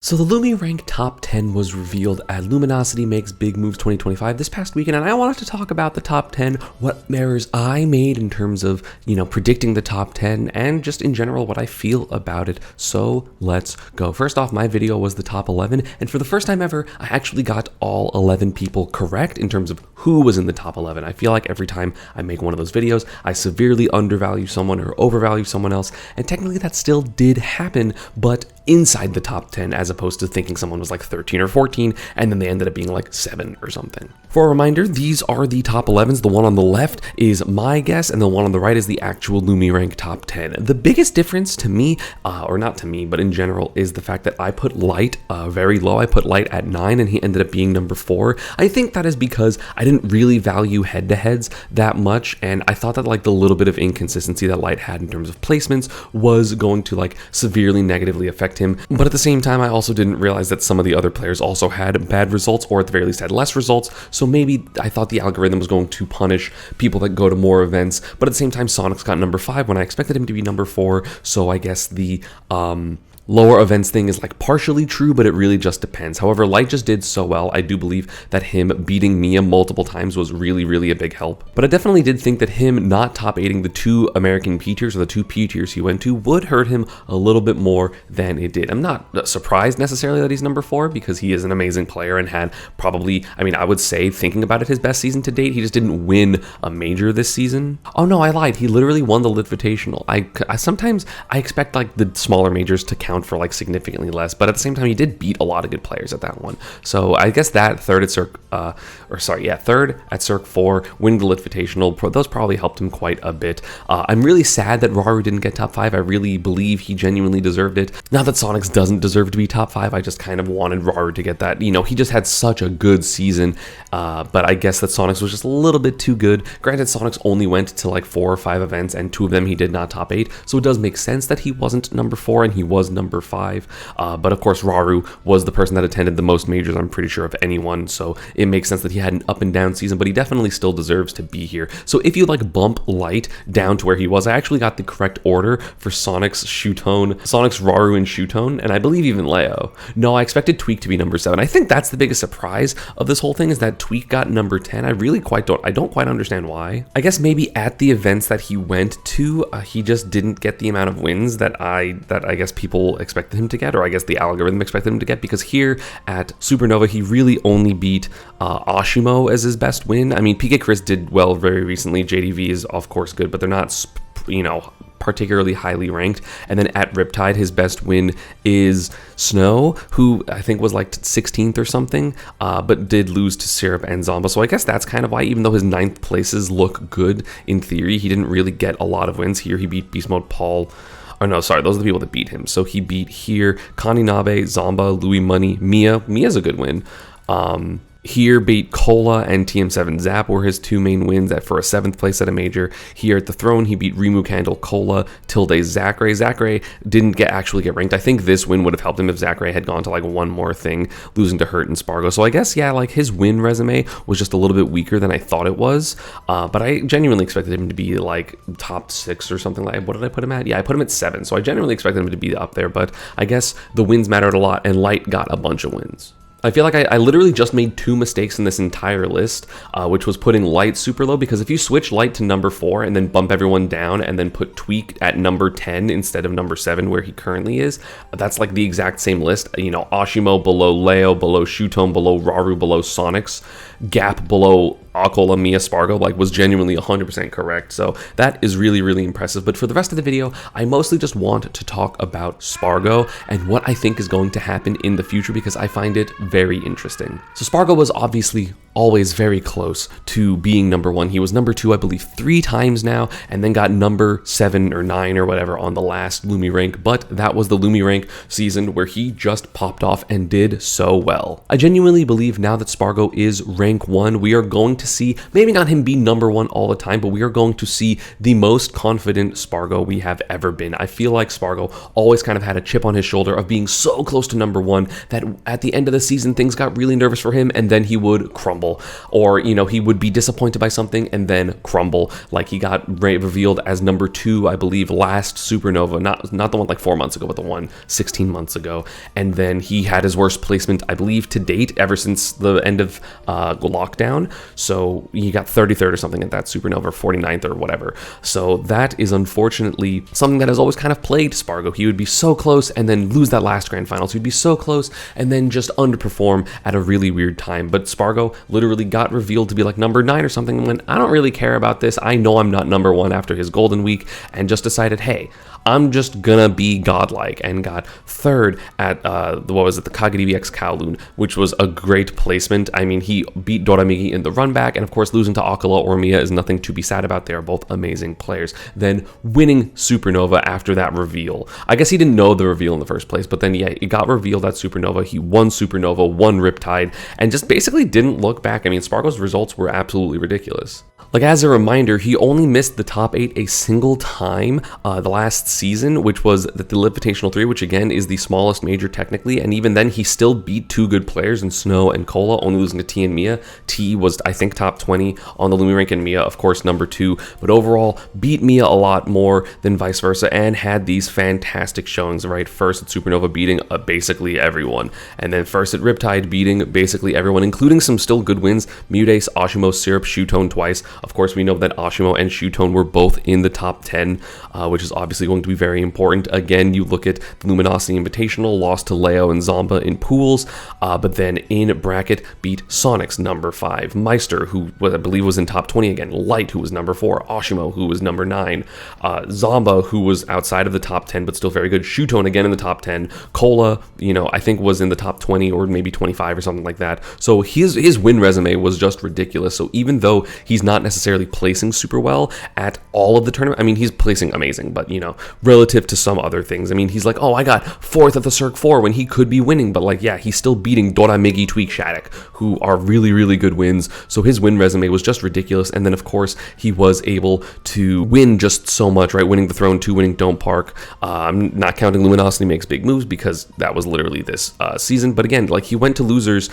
So the LumiRank top 10 was revealed at Luminosity Makes Big Moves 2025 this past weekend, and I wanted to talk about the top 10, what errors I made in terms of, predicting the top 10, and just in general what I feel about it. So let's go. First off, my video was the top 11, and for the first time ever, I actually got all 11 people correct in terms of who was in the top 11. I feel like every time I make one of those videos, I severely undervalue someone or overvalue someone else, and technically that still did happen, but inside the top 10 as opposed to thinking someone was like 13 or 14 and then they ended up being like 7 or something. For a reminder, these are the top 11s. The one on the left is my guess and the one on the right is the actual LumiRank top 10. The biggest difference to me, or not to me, but in general, is the fact that I put Light very low. I put Light at 9 and he ended up being number 4. I think that is because I didn't really value head-to-heads that much, and I thought that like the little bit of inconsistency that Light had in terms of placements was going to like severely negatively affect him. But at the same time, I also didn't realize that some of the other players also had bad results, or at the very least had less results. So maybe I thought the algorithm was going to punish people that go to more events. But at the same time, Sonic's got number 5 when I expected him to be number 4. So I guess the lower events thing is like partially true, but it really just depends. However, Light just did so well. I do believe that him beating Mia multiple times was really a big help. But I definitely did think that him not top 8ing the 2 American P tiers or the 2 P tiers he went to would hurt him a little bit more than it did. I'm not surprised necessarily that he's number 4 because he is an amazing player and had probably, I would say, thinking about it, his best season to date. He just didn't win a major this season. Oh no, I lied. He literally won the Invitational. I sometimes expect like the smaller majors to count for like significantly less, but at the same time he did beat a lot of good players at that one. So I guess that third at Cirque 4, winning the Invitational, those probably helped him quite a bit. I'm really sad that Raru didn't get top 5. I really believe he genuinely deserved it. Not that Sonics doesn't deserve to be top 5, I just kind of wanted Raru to get that. He just had such a good season, but I guess that Sonics was just a little bit too good. Granted, Sonics only went to like 4 or 5 events, and 2 of them he did not top 8, so it does make sense that he wasn't number 4 and he was number 5. But of course, Raru was the person that attended the most majors, I'm pretty sure, of anyone, so it makes sense that he had an up and down season, but he definitely still deserves to be here. So if you like bump Light down to where he was, I actually got the correct order for Sonic's, Raru, and Shootone, and I believe even Leo. No, I expected Tweek to be number 7. I think that's the biggest surprise of this whole thing, is that Tweek got number 10. I don't quite understand why. I guess maybe at the events that he went to, he just didn't get the amount of wins that I guess people expected him to get, or I guess the algorithm expected him to get, because here at Supernova he really only beat Ashimo as his best win. PK Chris did well very recently. JDV is of course good, but they're not particularly highly ranked. And then at Riptide, his best win is Snow, who I think was like 16th or something, but did lose to Syrup and Zomba. So I guess that's kind of why, even though his 9th places look good in theory, he didn't really get a lot of wins. Here he beat Beast Mode Paul. Oh no, sorry, those are the people that beat him. So he beat here Kaninabe, Zomba, Louis Money, Mia. Mia's a good win. Here beat Cola and TM7 Zap were his 2 main wins for a 7th place at a major. Here at the Throne, he beat Rimu Candle, Cola, Tilde, Zachary. Zachary didn't actually get ranked. I think this win would have helped him if Zachary had gone to like one more thing, losing to Hurt and Spargo. So I guess, yeah, like his win resume was just a little bit weaker than I thought it was. But I genuinely expected him to be like top 6 or something. Like, what did I put him at? Yeah, I put him at 7. So I genuinely expected him to be up there, but I guess the wins mattered a lot, and Light got a bunch of wins. I feel like I literally just made 2 mistakes in this entire list, which was putting Light super low, because if you switch Light to number 4 and then bump everyone down and then put Tweek at number 10 instead of number 7 where he currently is, that's like the exact same list. Ashimo below Leo, below Shootone, below Raru, below Sonics, Gap below Akola, Mia, Spargo, like was genuinely 100% correct. So that is really impressive. But for the rest of the video, I mostly just want to talk about Spargo and what I think is going to happen in the future, because I find it very interesting. So Spargo was obviously always very close to being number 1. He was number 2, I believe, 3 times now, and then got number 7 or 9 or whatever on the last LumiRank, but that was the LumiRank season where he just popped off and did so well. I genuinely believe now that Spargo is rank 1, we are going to see, maybe not him be number one all the time, but we are going to see the most confident Spargo we have ever been. I feel like Spargo always kind of had a chip on his shoulder of being so close to number one that at the end of the season, things got really nervous for him, and then he would crumble. Or, you know, he would be disappointed by something and then crumble. Like he got revealed as number 2, I believe, last Supernova, not the one like 4 months ago, but the one 16 months ago. And then he had his worst placement, I believe, to date ever since the end of lockdown. So he got 33rd or something at that Supernova, 49th or whatever. So that is unfortunately something that has always kind of plagued Spargo. He would be so close and then lose that last grand final. So he'd be so close and then just underperform at a really weird time. But Spargo literally got revealed to be like number 9 or something, and went, I don't really care about this. I know I'm not number 1 after his golden week, and just decided, hey, I'm just gonna be godlike, and got 3rd at the KageDBX Kowloon, which was a great placement. I mean, he beat Doramigi in the run back, and of course losing to Akala or Mia is nothing to be sad about. They are both amazing players. Then winning Supernova after that reveal. I guess he didn't know the reveal in the first place, but then yeah, it got revealed at Supernova. He won Supernova, won Riptide, and just basically didn't look back. I mean, Spargo's results were absolutely ridiculous. Like, as a reminder, he only missed the top 8 a single time the last season, which was the Invitational 3, which again is the smallest major technically, and even then he still beat 2 good players in Snow and Cola, only losing to T and Mia. T was, I think, top 20 on the LumiRank, and Mia, of course, number 2, but overall beat Mia a lot more than vice versa, and had these fantastic showings, right? First at Supernova beating basically everyone, and then first at Riptide beating basically everyone, including some still good wins, Mutace, Ashimo, Syrup, Shootone twice. Of course, we know that Ashimo and Shootone were both in the top 10, which is obviously going to be very important. Again, you look at the Luminosity Invitational, lost to Leo and Zomba in pools, but then in bracket beat Sonics, number 5, Meister, who I believe was in top 20 again, Light, who was number 4, Ashimo, who was number 9, Zomba, who was outside of the top 10, but still very good, Shootone again in the top 10, Cola, you know, I think was in the top 20 or maybe 25 or something like that. So his win resume was just ridiculous. So even though he's not necessarily placing super well at all of the tournament, I mean, he's placing amazing, but you know, relative to some other things, I mean, he's like, oh, I got 4th at the Cirque 4 when he could be winning, but like, yeah, he's still beating Doramigi, Tweek, Shattuck, who are really, really good wins. So his win resume was just ridiculous. And then of course he was able to win just so much, right? Winning the Throne 2, winning Don't Park. I'm not counting Luminosity Makes Big Moves because that was literally this season. But again, like, he went to losers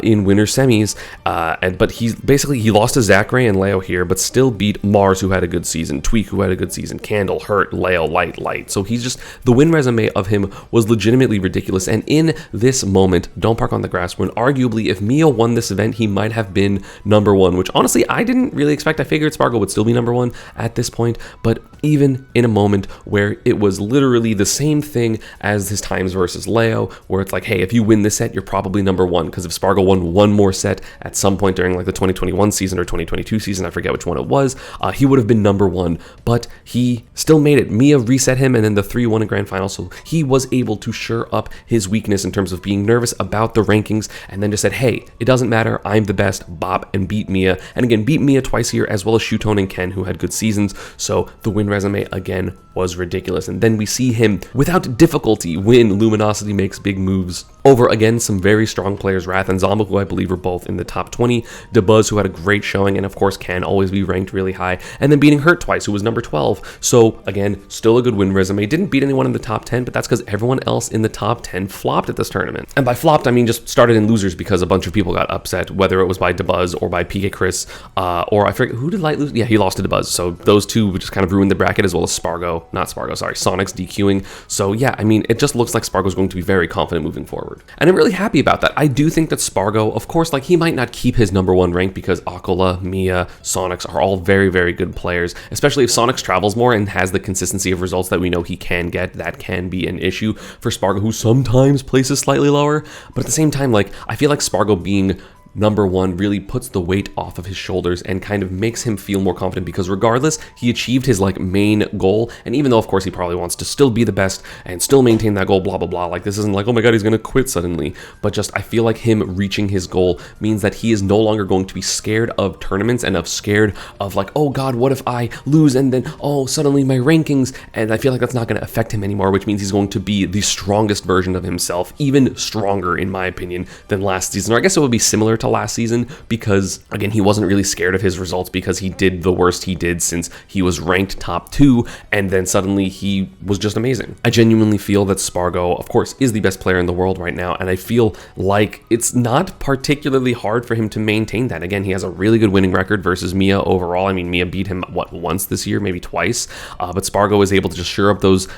in winter semis, but he lost to Zachary and Leo here, but still beat Mars, who had a good season, Tweek, who had a good season, Candle, Hurt, Leo, Light. So he's just, the win resume of him was legitimately ridiculous. And in this moment, Don't Park on the Grass, when arguably if Mia won this event, he might have been number 1, which honestly I didn't really expect. I figured Spargo would still be number 1 at this point, but even in a moment where it was literally the same thing as his times versus Leo, where it's like, hey, if you win this set, you're probably number 1, because if Spargo won one more set at some point during like the 2021 season or 2022 season, I forget which one it was, he would have been number 1, but he still made it. Mia reset him, and then the 3-1 in grand final, so he was able to shore up his weakness in terms of being nervous about the rankings, and then just said, hey, it doesn't matter, I'm the best, bop, and beat Mia. And again, beat Mia twice here, as well as Shootone and Ken, who had good seasons. So the win resume again was ridiculous. And then we see him without difficulty win Luminosity Makes Big Moves over, again, some very strong players, Wrath and Zomba, who I believe were both in the top 20, DeBuzz, who had a great showing, and of course can always be ranked really high, and then beating Hurt twice, who was number 12. So again, still a good win resume. Didn't beat anyone in the top 10, but that's because everyone else in the top 10 flopped at this tournament. And by flopped, I mean just started in losers because a bunch of people got upset, whether it was by DeBuzz or by PK Chris, or I forget, who did Light lose? Yeah, he lost to DeBuzz. So those two just kind of ruined the bracket, as well as Sonic's DQing. So yeah, I mean, it just looks like Spargo's going to be very confident moving forward. And I'm really happy about that. I do think that Spargo, of course, like, he might not keep his number 1 rank because Akola, Mia, Sonics are all very, very good players, especially if Sonics travels more and has the consistency of results that we know he can get. That can be an issue for Spargo, who sometimes places slightly lower, but at the same time, like, I feel like Spargo being number 1 really puts the weight off of his shoulders and kind of makes him feel more confident, because regardless, he achieved his like main goal. And even though of course he probably wants to still be the best and still maintain that goal, blah blah blah, like, this isn't like, oh my god, he's gonna quit suddenly, but just I feel like him reaching his goal means that he is no longer going to be scared of tournaments and scared of like, oh god, what if I lose and then, oh, suddenly my rankings, and I feel like that's not going to affect him anymore, which means he's going to be the strongest version of himself, even stronger in my opinion than last season. Or I guess it would be similar to last season because, again, he wasn't really scared of his results because he did the worst he did since he was ranked top 2, and then suddenly he was just amazing. I genuinely feel that Spargo, of course, is the best player in the world right now, and I feel like it's not particularly hard for him to maintain that. Again, he has a really good winning record versus Mia overall. I mean, Mia beat him, what, once this year, maybe twice, but Spargo is able to just shore up those,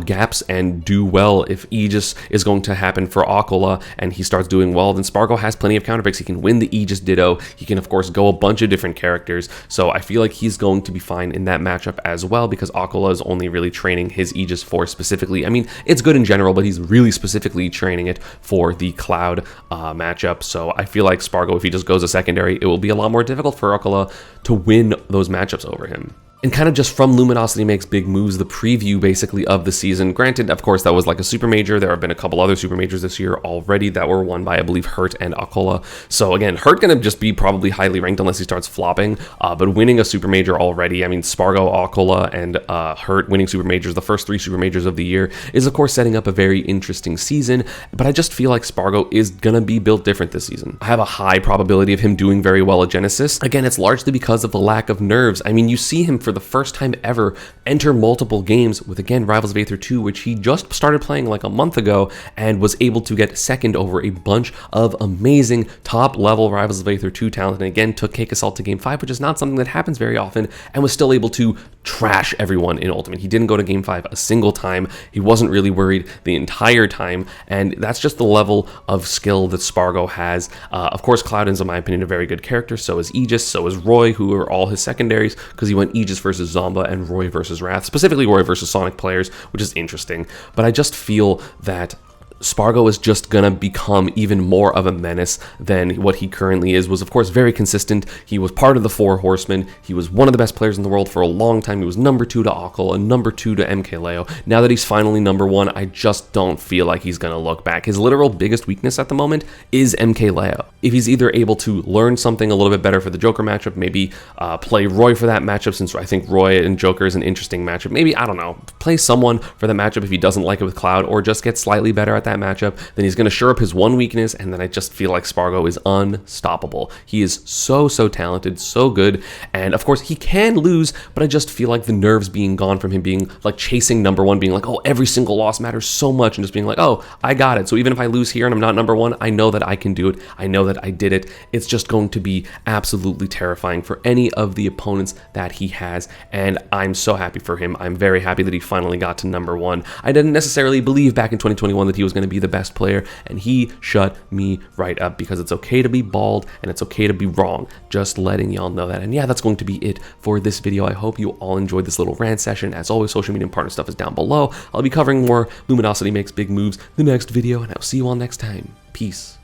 gaps and do well. If Aegis is going to happen for Aquila and he starts doing well, then Spargo has plenty of counter picks. He can win the Aegis Ditto. He can, of course, go a bunch of different characters, so I feel like he's going to be fine in that matchup as well because Aquila is only really training his Aegis for specifically, I mean, it's good in general, but he's really specifically training it for the Cloud matchup. So I feel like Spargo, if he just goes a secondary, it will be a lot more difficult for Aquila to win those matchups over him. And kind of just from Luminosity Makes Big Moves, the preview basically of the season. Granted, of course, that was like a super major. There have been a couple other super majors this year already that were won by, I believe, Hurt and Aquila. So again, Hurt gonna just be probably highly ranked unless he starts flopping. But winning a super major already, I mean, Spargo, Aquila, and Hurt winning super majors, the first 3 super majors of the year, is of course setting up a very interesting season. But I just feel like Spargo is gonna be built different this season. I have a high probability of him doing very well at Genesis. Again, it's largely because of the lack of nerves. I mean, you see him for the first time ever enter multiple games with, again, Rivals of Aether 2, which he just started playing like a month ago and was able to get second over a bunch of amazing top level Rivals of Aether 2 talent, and again took Cake Assault to game 5, which is not something that happens very often, and was still able to trash everyone in Ultimate. He didn't go to game 5 a single time. He wasn't really worried the entire time, and that's just the level of skill that Spargo has. Of course, Cloud is, in my opinion, a very good character. So is Aegis, so is Roy, who are all his secondaries, because he went Aegis versus Zomba and Roy versus Wrath, specifically Roy versus Sonic players, which is interesting. But I just feel that Spargo is just gonna become even more of a menace than what he currently is. Was of course very consistent. He was part of the 4 Horsemen. He was one of the best players in the world for a long time. He was number 2 to Aquila and number 2 to MKLeo. Now that he's finally number 1, I just don't feel like he's gonna look back. His literal biggest weakness at the moment is MKLeo. If he's either able to learn something a little bit better for the Joker matchup, maybe play Roy for that matchup, since I think Roy and Joker is an interesting matchup. Maybe, I don't know, play someone for that matchup if he doesn't like it with Cloud, or just get slightly better at that matchup, then he's going to shore up his one weakness, and then I just feel like Spargo is unstoppable. He is so talented, so good, and of course he can lose, but I just feel like the nerves being gone from him, being like chasing number 1, being like, oh, every single loss matters so much, and just being like, oh, I got it. So even if I lose here and I'm not number 1, I know that I can do it. I know that I did it. It's just going to be absolutely terrifying for any of the opponents that he has, and I'm so happy for him. I'm very happy that he finally got to number 1. I didn't necessarily believe back in 2021 that he was going to be the best player, and he shut me right up, because it's okay to be bald and it's okay to be wrong. Just letting y'all know that. And yeah, that's going to be it for this video. I hope you all enjoyed this little rant session. As always, social media and partner stuff is down below. I'll be covering more Luminosity Makes Big Moves the next video, and I'll see you all next time. Peace.